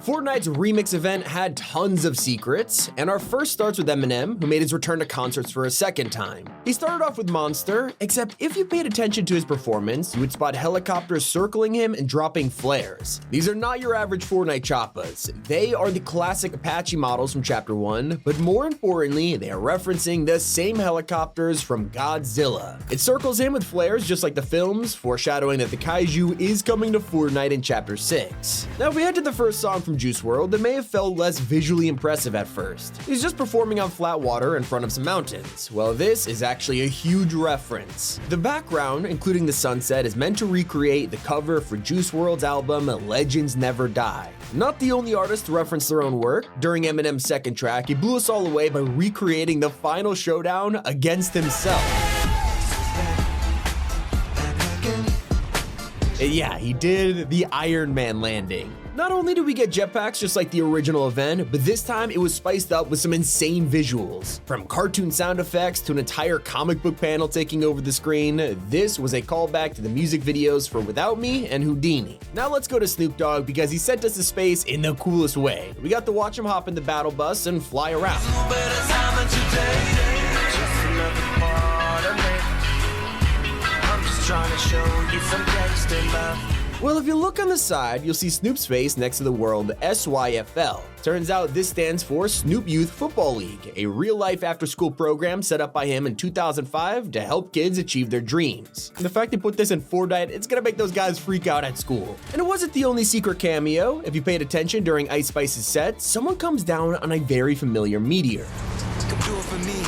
Fortnite's remix event had tons of secrets, and our first starts with Eminem, who made his return to concerts for a second time. He started off with Monster, except if you paid attention to his performance, you would spot helicopters circling him and dropping flares. These are not your average Fortnite choppas. They are the classic Apache models from Chapter 1, but more importantly, they are referencing the same helicopters from Godzilla. It circles him with flares just like the films, foreshadowing that the kaiju is coming to Fortnite in Chapter 6. Now, if we head to the first song from Juice WRLD, it may have felt less visually impressive at first. He's just performing on flat water in front of some mountains. Well, this is actually a huge reference. The background, including the sunset, is meant to recreate the cover for Juice WRLD's album Legends Never Die. Not the only artist to reference their own work. During Eminem's second track, he blew us all away by recreating the final showdown against himself. Yeah, he did the Iron Man landing. Not only did we get jetpacks just like the original event, but this time it was spiced up with some insane visuals. From cartoon sound effects to an entire comic book panel taking over the screen, this was a callback to the music videos for Without Me and Houdini. Now let's go to Snoop Dogg because he sent us to space in the coolest way. We got to watch him hop in the battle bus and fly around. Well, if you look on the side, you'll see Snoop's face next to the WRLD SYFL. Turns out this stands for Snoop Youth Football League, a real-life after-school program set up by him in 2005 to help kids achieve their dreams. And the fact they put this in Fortnite, it's gonna make those guys freak out at school. And it wasn't the only secret cameo. If you paid attention during Ice Spice's set, someone comes down on a very familiar meteor. Come do it for me.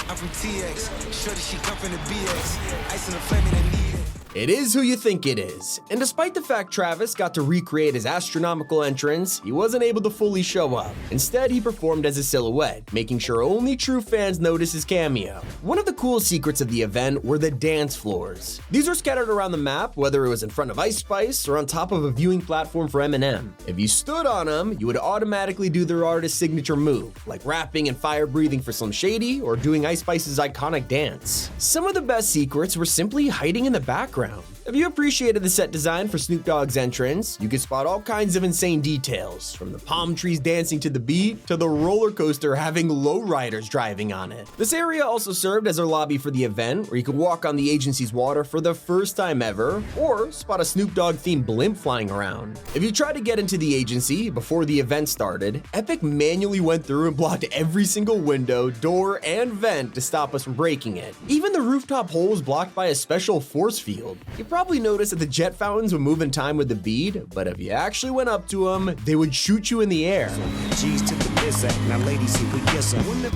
I'm from TX. Shorty, she come from the BX. Ice in the flame and I need it. It is who you think it is. And despite the fact Travis got to recreate his astronomical entrance, he wasn't able to fully show up. Instead, he performed as a silhouette, making sure only true fans notice his cameo. One of the cool secrets of the event were the dance floors. These were scattered around the map, whether it was in front of Ice Spice or on top of a viewing platform for Eminem. If you stood on them, you would automatically do their artist's signature move, like rapping and fire breathing for Slim Shady or doing Ice Spice's iconic dance. Some of the best secrets were simply hiding in the background. If you appreciated the set design for Snoop Dogg's entrance, you could spot all kinds of insane details, from the palm trees dancing to the beat to the roller coaster having lowriders driving on it. This area also served as our lobby for the event, where you could walk on the agency's water for the first time ever, or spot a Snoop Dogg themed blimp flying around. If you tried to get into the agency before the event started, Epic manually went through and blocked every single window, door, and vent to stop us from breaking it. Even the rooftop hole was blocked by a special force field. You probably noticed that the jet fountains would move in time with the bead, but if you actually went up to them, they would shoot you in the air.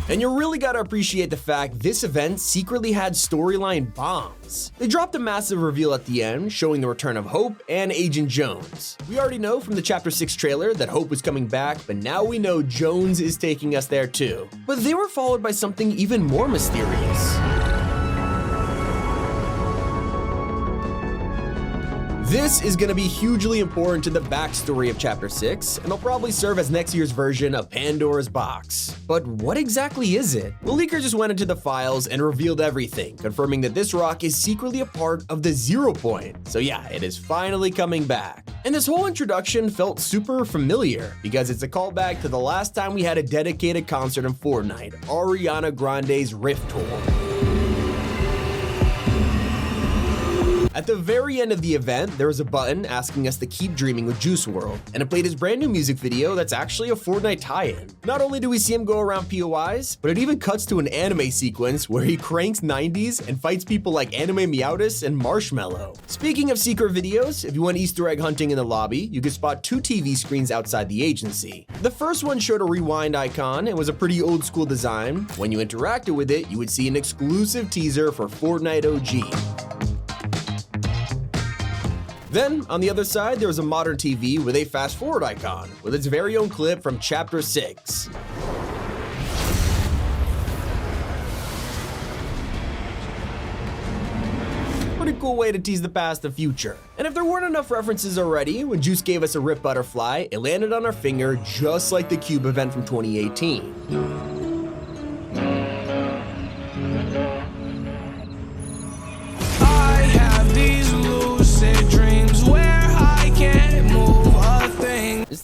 And you really gotta appreciate the fact this event secretly had storyline bombs. They dropped a massive reveal at the end, showing the return of Hope and Agent Jones. We already know from the Chapter 6 trailer that Hope was coming back, but now we know Jones is taking us there too. But they were followed by something even more mysterious. This is going to be hugely important to the backstory of Chapter 6, and it'll probably serve as next year's version of Pandora's Box. But what exactly is it? The leaker just went into the files and revealed everything, confirming that this rock is secretly a part of the 0 Point. So yeah, it is finally coming back. And this whole introduction felt super familiar, because it's a callback to the last time we had a dedicated concert in Fortnite, Ariana Grande's Rift Tour. At the very end of the event, there was a button asking us to keep dreaming with Juice WRLD, and it played his brand new music video that's actually a Fortnite tie-in. Not only do we see him go around POIs, but it even cuts to an anime sequence where he cranks 90s and fights people like Anime Meowtis and Marshmallow. Speaking of secret videos, if you went Easter egg hunting in the lobby, you could spot 2 TV screens outside the agency. The first one showed a rewind icon and was a pretty old school design. When you interacted with it, you would see an exclusive teaser for Fortnite OG. Then, on the other side, there was a modern TV with a fast forward icon, with its very own clip from Chapter 6. Pretty cool way to tease the past and future. And if there weren't enough references already, when Juice gave us a Rip Butterfly, it landed on our finger just like the Cube event from 2018.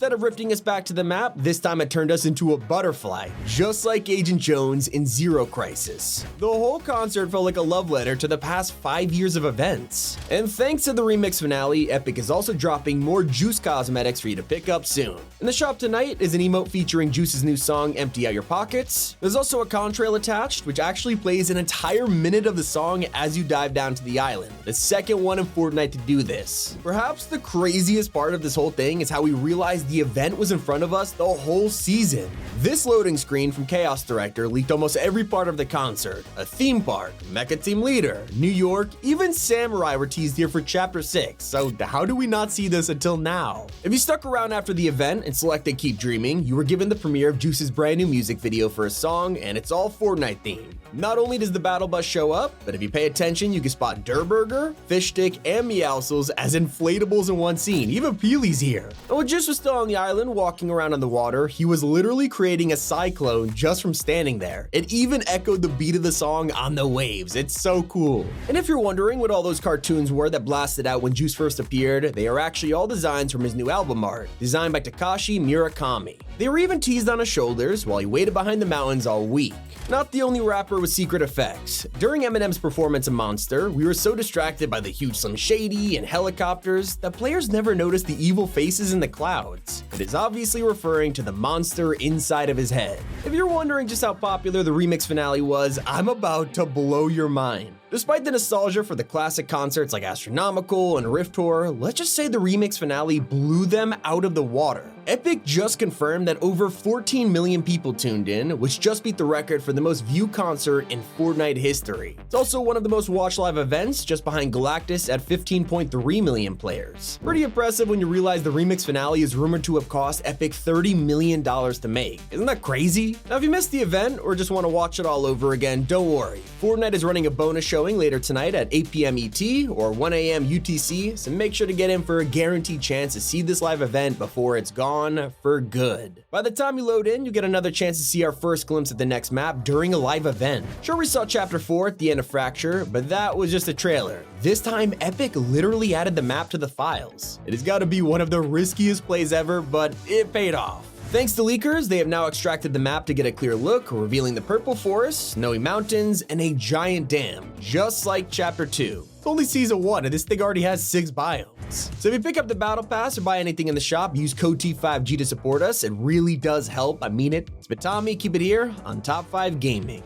instead of rifting us back to the map, this time it turned us into a butterfly, just like Agent Jones in Zero Crisis. The whole concert felt like a love letter to the past 5 years of events. And thanks to the remix finale, Epic is also dropping more Juice cosmetics for you to pick up soon. In the shop tonight is an emote featuring Juice's new song, Empty Out Your Pockets. There's also a contrail attached, which actually plays an entire minute of the song as you dive down to the island, the second one in Fortnite to do this. Perhaps the craziest part of this whole thing is how we realized the event was in front of us the whole season. This loading screen from Chaos Director leaked almost every part of the concert. A theme park, Mecha Team Leader, New York, even Samurai were teased here for Chapter 6, so how do we not see this until now? If you stuck around after the event and selected Keep Dreaming, you were given the premiere of Juice's brand new music video for a song, and it's all Fortnite themed. Not only does the battle bus show up, but if you pay attention, you can spot Durburger, Fish Stick, and Meowscles as inflatables in one scene. Even Peely's here. And when Juice was still on the island walking around on the water, he was literally creating a cyclone just from standing there. It even echoed the beat of the song on the waves. It's so cool. And if you're wondering what all those cartoons were that blasted out when Juice first appeared, they are actually all designs from his new album art, designed by Takashi Murakami. They were even teased on his shoulders while he waited behind the mountains all week. Not the only rapper with secret effects. During Eminem's performance in Monster, we were so distracted by the huge Slim Shady and helicopters that players never noticed the evil faces in the clouds. It is obviously referring to the monster inside of his head. If you're wondering just how popular the remix finale was, I'm about to blow your mind. Despite the nostalgia for the classic concerts like Astronomical and Rift Tour, let's just say the remix finale blew them out of the water. Epic just confirmed that over 14 million people tuned in, which just beat the record for the most viewed concert in Fortnite history. It's also one of the most watched live events, just behind Galactus at 15.3 million players. Pretty impressive when you realize the remix finale is rumored to have cost Epic $30 million to make. Isn't that crazy? Now, if you missed the event or just want to watch it all over again, don't worry. Fortnite is running a bonus show later tonight at 8 p.m. ET or 1 a.m. UTC, so make sure to get in for a guaranteed chance to see this live event before it's gone for good. By the time you load in, you get another chance to see our first glimpse at the next map during a live event. Sure, we saw Chapter 4 at the end of Fracture, but that was just a trailer. This time, Epic literally added the map to the files. It has got to be one of the riskiest plays ever, but it paid off. Thanks to leakers, they have now extracted the map to get a clear look, revealing the purple forest, snowy mountains, and a giant dam, just like Chapter 2. It's only Season 1, and this thing already has 6 biomes. So if you pick up the Battle Pass or buy anything in the shop, use code T5G to support us. It really does help, I mean it. It's been Tommy, keep it here on Top 5 Gaming.